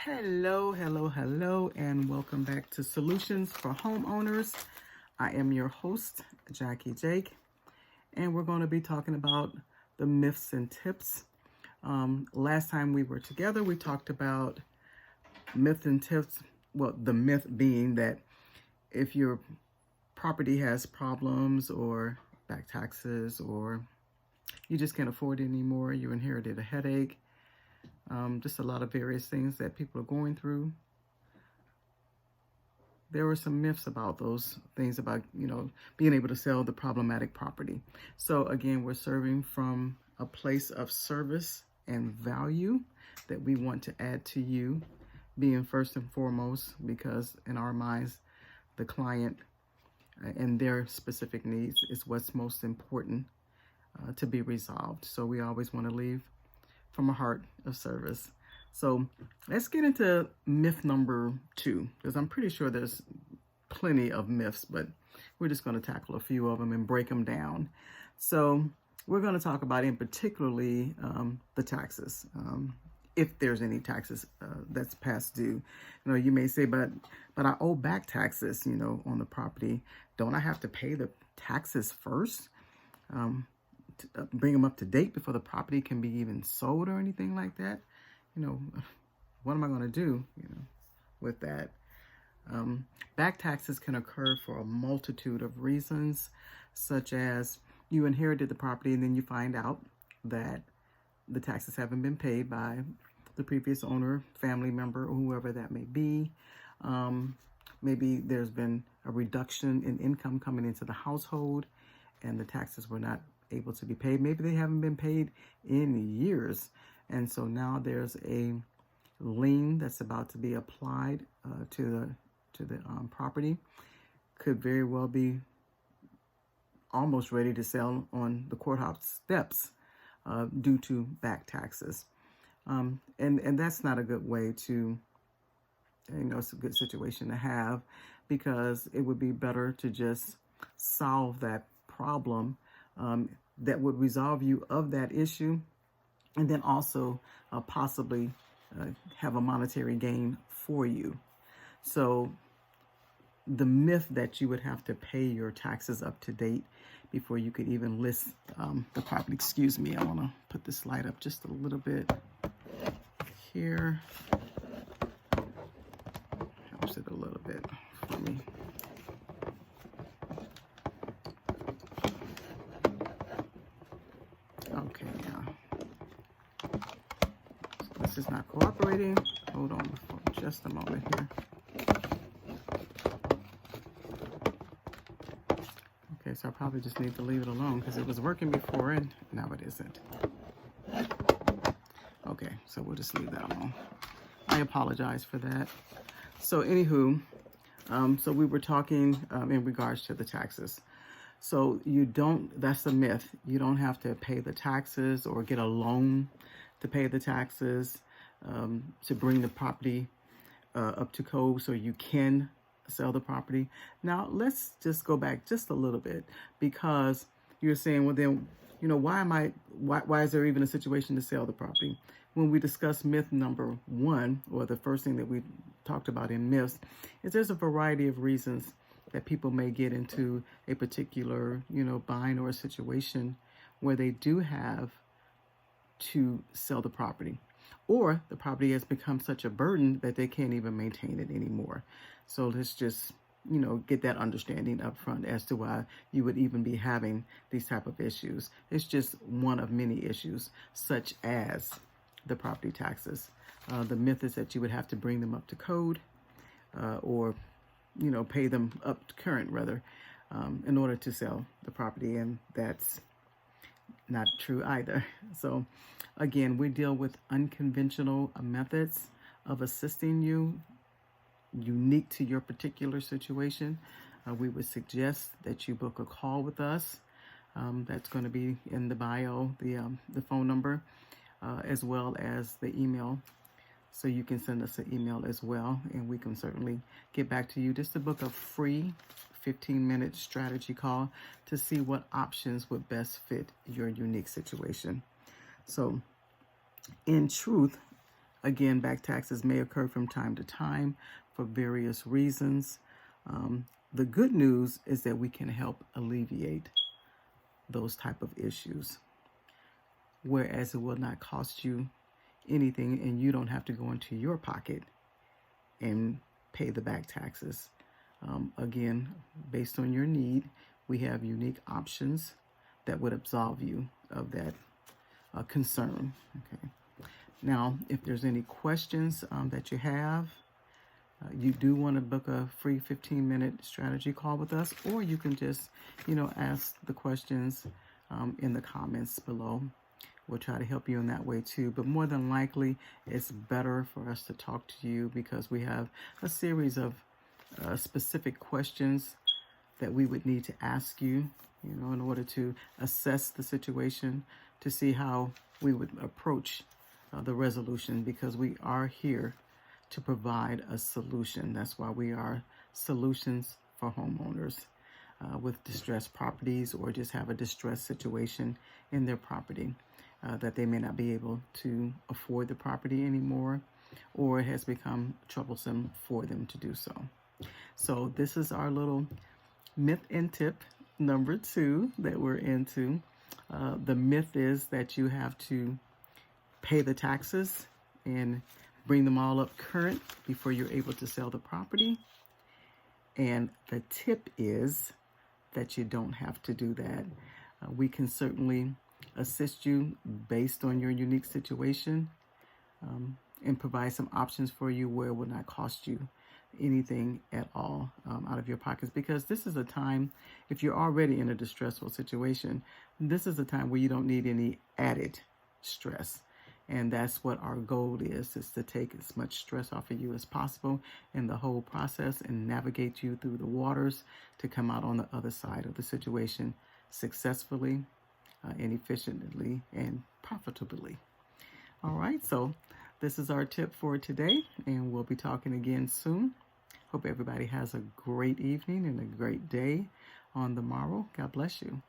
Hello, and welcome back to Solutions for Homeowners. I am your host, Jackie Jake, and we're going to be talking about the myths and tips. Last time we were together, we talked about myths and tips. Well, the myth being that if your property has problems or back taxes, or you just can't afford it anymore, you inherited a headache, just a lot of various things that people are going through. There were some myths about those things, about, being able to sell the problematic property. So again, we're serving from a place of service and value that we want to add to you, being first and foremost, because in our minds, the client and their specific needs is what's most important to be resolved. So we always want to leave from a heart of service. So let's get into myth number 2, because I'm pretty sure there's plenty of myths, but we're just going to tackle a few of them and break them down. So we're going to talk about, in particularly, the taxes. If there's any taxes that's past due. You may say, but I owe back taxes, on the property. Don't I have to pay the taxes first? Bring them up to date before the property can be even sold or anything like that? What am I going to do, with that? Back taxes can occur for a multitude of reasons, such as you inherited the property and then you find out that the taxes haven't been paid by the previous owner, family member, or whoever that may be. Maybe there's been a reduction in income coming into the household and the taxes were not able to be paid. Maybe they haven't been paid in years. And so now there's a lien that's about to be applied to the property. Could very well be almost ready to sell on the courthouse steps due to back taxes. And that's not a good way to, it's a good situation to have, because it would be better to just solve that problem that would resolve you of that issue, and then also possibly have a monetary gain for you. So the myth that you would have to pay your taxes up to date before you could even list the property. Excuse me, I want to put this light up just a little bit here. Helps it a little bit for me. Okay, yeah. This is not cooperating. Hold on for just a moment here. Okay, so I probably just need to leave it alone because it was working before and now it isn't. Okay, so we'll just leave that alone. I apologize for that. So anywho, so we were talking in regards to the taxes. So that's a myth. You don't have to pay the taxes or get a loan to pay the taxes to bring the property up to code so you can sell the property. Now, let's just go back just a little bit, because you're saying, well, then, why is there even a situation to sell the property? When we discuss myth number 1, or the first thing that we talked about in myths, is there's a variety of reasons that people may get into a particular, bind or a situation where they do have to sell the property, or the property has become such a burden that they can't even maintain it anymore. So let's just, get that understanding up front as to why you would even be having these type of issues. It's just one of many issues, such as the property taxes. The myth is that you would have to bring them up to code, or pay them up to current, rather, in order to sell the property. And that's not true either. So again, we deal with unconventional methods of assisting you, unique to your particular situation. We would suggest that you book a call with us. That's going to be in the bio, the phone number, as well as the email. So you can send us an email as well, and we can certainly get back to you just to book a free 15-minute strategy call to see what options would best fit your unique situation. So in truth, Again, back taxes may occur from time to time for various reasons. The good news is that we can help alleviate those type of issues, whereas it will not cost you anything and you don't have to go into your pocket and pay the back taxes. Again, based on your need, we have unique options that would absolve you of that concern. Okay. Now, if there's any questions that you have, you do want to book a free 15-minute strategy call with us, or you can just, ask the questions in the comments below. We'll try to help you in that way too. But more than likely, it's better for us to talk to you because we have a series of specific questions that we would need to ask you, in order to assess the situation, to see how we would approach the resolution, because we are here to provide a solution. That's why we are solutions for homeowners with distressed properties, or just have a distressed situation in their property, that they may not be able to afford the property anymore, or it has become troublesome for them to do so. So this is our little myth and tip number 2 that we're into. The myth is that you have to pay the taxes and bring them all up current before you're able to sell the property. And the tip is that you don't have to do that. We can certainly assist you based on your unique situation, and provide some options for you where it will not cost you anything at all out of your pockets, because this is a time, if you're already in a distressful situation, this is a time where you don't need any added stress. And that's what our goal is to take as much stress off of you as possible in the whole process and navigate you through the waters to come out on the other side of the situation successfully and efficiently and profitably. All right, so this is our tip for today, and we'll be talking again soon. Hope everybody has a great evening and a great day on the morrow. God bless you.